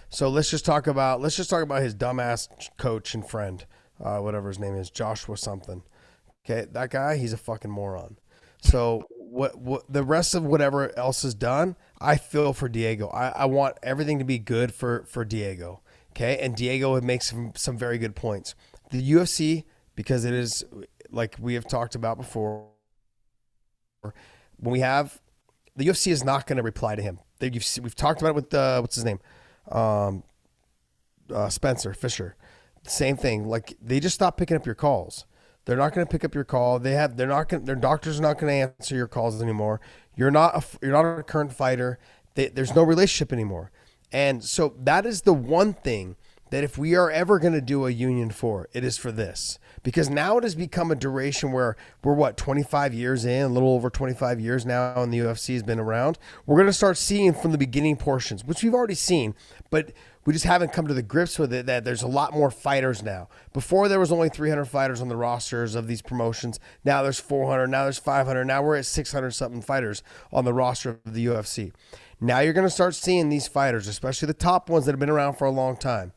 So let's just talk about his dumbass coach and friend, whatever his name is, Joshua something. Okay, that guy, he's a fucking moron. So what the rest of whatever else is done, I feel for Diego. I want everything to be good for Diego. Okay, and Diego would make some very good points. The UFC, because it is like we have talked about before, when we have the UFC is not going to reply to him. We've talked about it with what's his name, um, Spencer Fisher. Same thing. Like they just stopped picking up your calls. They're not going to pick up your call. They're not going. Their doctors are not going to answer your calls anymore. You're not a current fighter. There's no relationship anymore. And so that is the one thing that if we are ever going to do a union for, it is for this. Because now it has become a duration where we're 25 years in, a little over 25 years now, and the UFC has been around. We're going to start seeing from the beginning portions, which we've already seen, but we just haven't come to the grips with it that there's a lot more fighters now. Before there was only 300 fighters on the rosters of these promotions. Now there's 400, now there's 500, now we're at 600 something fighters on the roster of the UFC. Now you're going to start seeing these fighters, especially the top ones that have been around for a long time.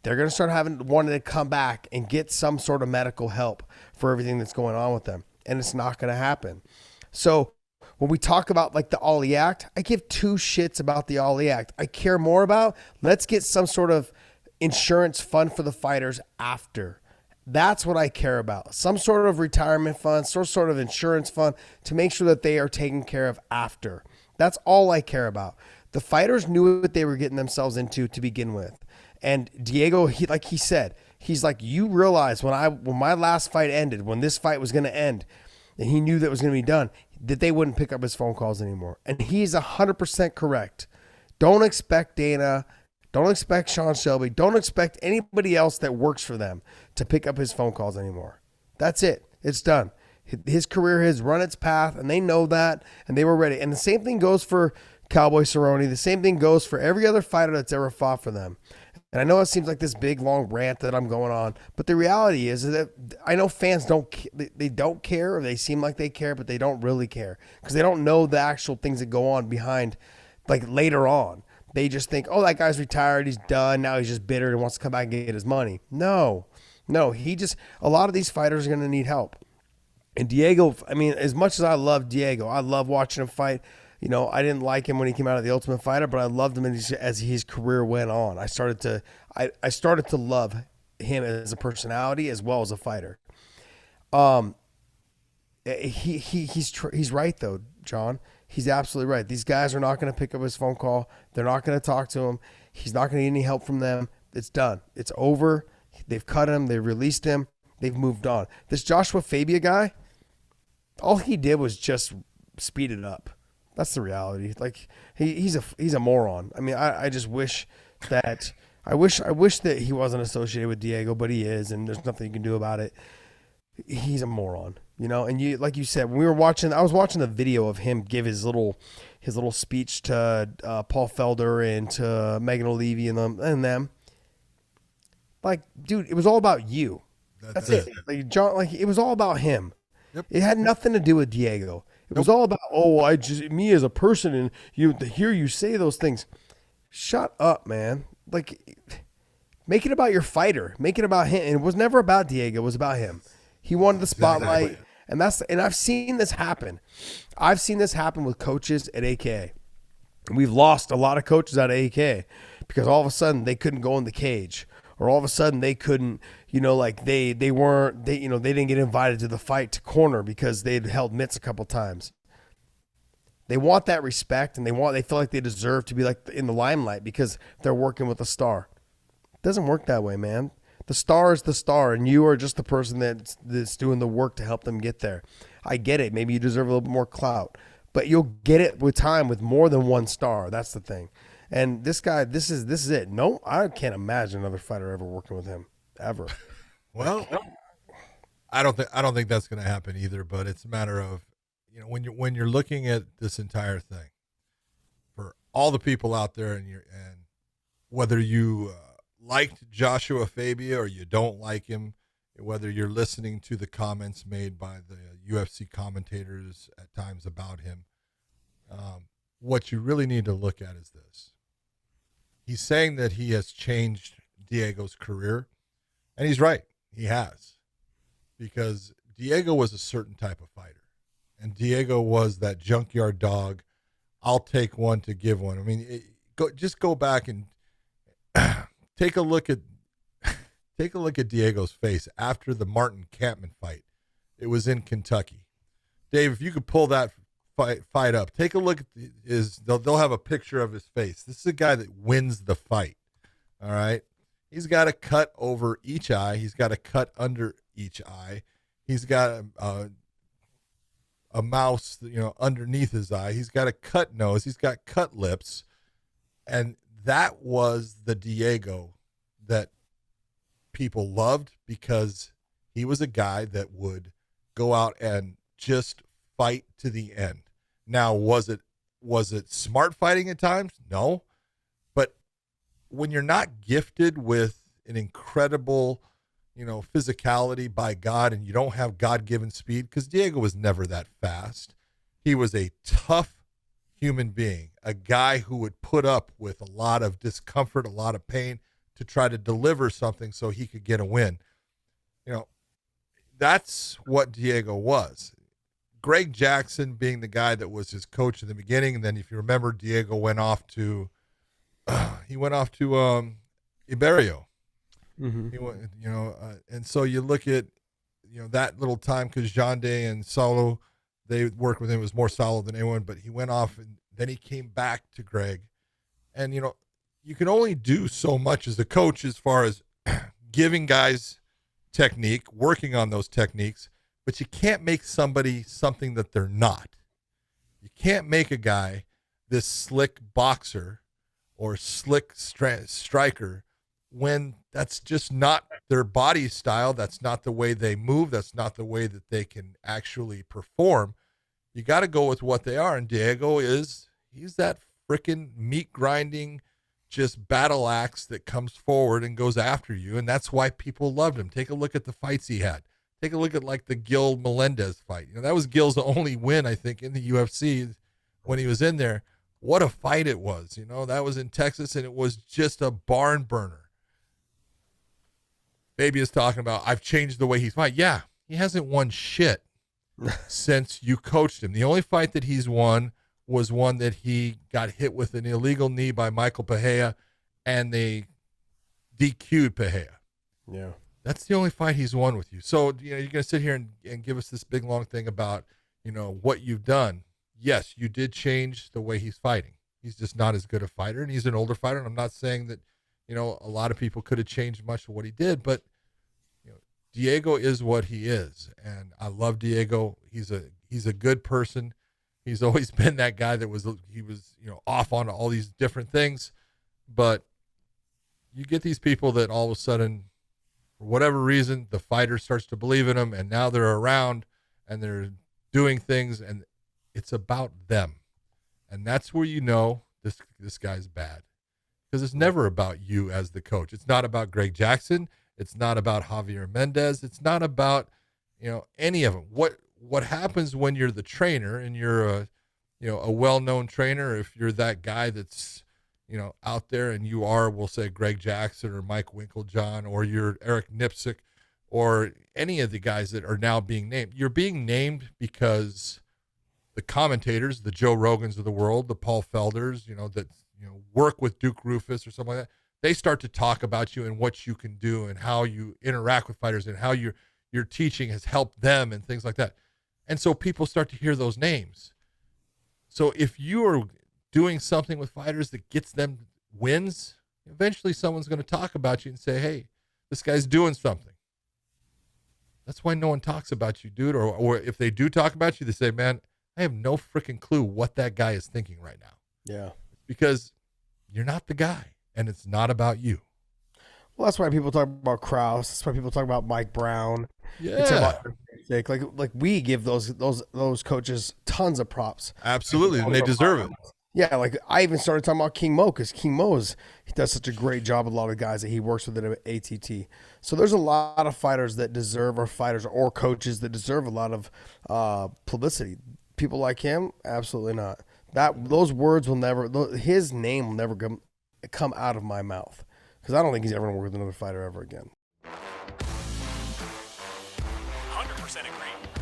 They're going to start wanting to come back and get some sort of medical help for everything that's going on with them. And it's not going to happen. So when we talk about like the Ali Act, I give two shits about the Ali Act. I care more about let's get some sort of insurance fund for the fighters after. That's what I care about. Some sort of retirement fund, some sort of insurance fund to make sure that they are taken care of after. That's all I care about. The fighters knew what they were getting themselves into to begin with. And Diego, like he said, he's like, you realize when my last fight ended, when this fight was going to end, and he knew that was going to be done, that they wouldn't pick up his phone calls anymore. And he's 100% correct. Don't expect Dana, don't expect Sean Shelby, don't expect anybody else that works for them to pick up his phone calls anymore. That's it. It's done. His career has run its path, and they know that, and they were ready. And the same thing goes for Cowboy Cerrone. The same thing goes for every other fighter that's ever fought for them. And I know it seems like this big long rant that I'm going on, but the reality is that I know fans they don't care, or they seem like they care, but they don't really care because they don't know the actual things that go on behind, like later on. They just think, oh, that guy's retired, he's done, now he's just bitter and wants to come back and get his money. No, a lot of these fighters are going to need help. And Diego, I mean, as much as I love Diego, I love watching him fight. You know, I didn't like him when he came out of the Ultimate Fighter, but I loved him as his career went on. I started to love him as a personality as well as a fighter. Um, he's right though, John. He's absolutely right. These guys are not going to pick up his phone call. They're not going to talk to him. He's not going to need any help from them. It's done. It's over. They've cut him. They've released him. They've moved on. This Joshua Fabia guy, all he did was just speed it up. That's the reality. Like he's a moron. I mean, I just wish that I wish that he wasn't associated with Diego, but he is, and there's nothing you can do about it. He's a moron, you know. And you, like you said, when I was watching the video of him give his little speech to Paul Felder and to Megan O'Leary and them. Like, dude, it was all about you. That's it. Like John, like it was all about him. Yep. It had nothing to do with Diego. It was all about, me as a person, and to hear you say those things. Shut up, man. Like, make it about your fighter. Make it about him. And it was never about Diego. It was about him. He wanted the spotlight, and I've seen this happen. I've seen this happen with coaches at AKA. We've lost a lot of coaches out of AKA because all of a sudden they couldn't go in the cage, or all of a sudden they couldn't, like they didn't get invited to the fight to corner because they'd held mitts a couple times. They want that respect, and they feel like they deserve to be like in the limelight because they're working with a star. It doesn't work that way, man. The star is the star, and you are just the person that's doing the work to help them get there. I get it. Maybe you deserve a little bit more clout, but you'll get it with time with more than one star. That's the thing. And this guy, this is it. No, I can't imagine another fighter ever working with him ever. Well, I don't think that's going to happen either. But it's a matter of, when you're looking at this entire thing, for all the people out there, and whether you liked Joshua Fabia or you don't like him, whether you're listening to the comments made by the UFC commentators at times about him, what you really need to look at is this. he's saying that he has changed Diego's career, and he's right. He has, because Diego was a certain type of fighter, and Diego was that junkyard dog. I'll take one to give one. I mean, just go back and take a look at Diego's face after the Martin Kampman fight. It was in Kentucky. Dave, if you could pull that fight up, take a look at they'll have a picture of his face. This is a guy that wins the fight. All right. He's got a cut over each eye. He's got a cut under each eye. He's got a mouse, underneath his eye. He's got a cut nose. He's got cut lips. And that was the Diego that people loved, because he was a guy that would go out and just fight to the end. Now, was it smart fighting at times? No. But when you're not gifted with an incredible, physicality by God, and you don't have God-given speed, because Diego was never that fast. He was a tough human being, a guy who would put up with a lot of discomfort, a lot of pain to try to deliver something so he could get a win. That's what Diego was. Greg Jackson being the guy that was his coach in the beginning, and then if you remember, Diego went off to Iberio. Mm-hmm. He went, and so you look at that little time, because Jande and Saulo, they worked with him. It was more Saulo than anyone, but he went off, and then he came back to Greg, and you can only do so much as a coach as far as giving guys technique, working on those techniques, but you can't make somebody something that they're not. You can't make a guy this slick boxer or slick striker when that's just not their body style. That's not the way they move. That's not the way that they can actually perform. You got to go with what they are. And Diego he's that freaking meat grinding, just battle axe that comes forward and goes after you. And that's why people loved him. Take a look at the fights he had. Take a look at like the Gil Melendez fight. That was Gil's only win, I think, in the UFC when he was in there. What a fight it was. That was in Texas, and it was just a barn burner. Baby is talking about, I've changed the way he's fight. Yeah, he hasn't won shit since you coached him. The only fight that he's won was one that he got hit with an illegal knee by Michael Pereira, and they DQ'd Pereira. Yeah. That's the only fight he's won with you. So, you're going to sit here and give us this big, long thing about, what you've done. Yes, you did change the way he's fighting. He's just not as good a fighter, and he's an older fighter. And I'm not saying that, a lot of people could have changed much of what he did, but, Diego is what he is. And I love Diego. He's a good person. He's always been that guy that was off on all these different things. But you get these people that all of a sudden, for whatever reason, the fighter starts to believe in them, and now they're around and they're doing things, and it's about them. And that's where this guy's bad, because it's never about you as the coach. It's not about Greg Jackson. It's not about Javier Mendez. It's not about, any of them. What happens when you're the trainer and you're a well-known trainer, if you're that guy that's, out there and you are, we'll say Greg Jackson or Mike Winklejohn, or you're Eric Nipsick, or any of the guys that are now being named. You're being named because the commentators, the Joe Rogans of the world, the Paul Felders, that work with Duke Rufus or something like that, they start to talk about you and what you can do and how you interact with fighters and how your teaching has helped them and things like that. And so people start to hear those names. So if you are doing something with fighters that gets them wins, eventually someone's going to talk about you and say, hey, this guy's doing something. That's why no one talks about you, dude. Or if they do talk about you, they say, man, I have no freaking clue what that guy is thinking right now. Yeah. Because you're not the guy, and it's not about you. Well, that's why people talk about Krause. That's why people talk about Mike Brown. Yeah. Like we give those coaches tons of props. Absolutely, and they deserve it. Yeah, like I even started talking about King Mo, because King he does such a great job with a lot of guys that he works with at ATT. So there's a lot of fighters that deserve, or fighters or coaches that deserve a lot of publicity. People like him, absolutely not. Those words will never, his name will never come out of my mouth, because I don't think he's ever going to work with another fighter ever again. 100% agree.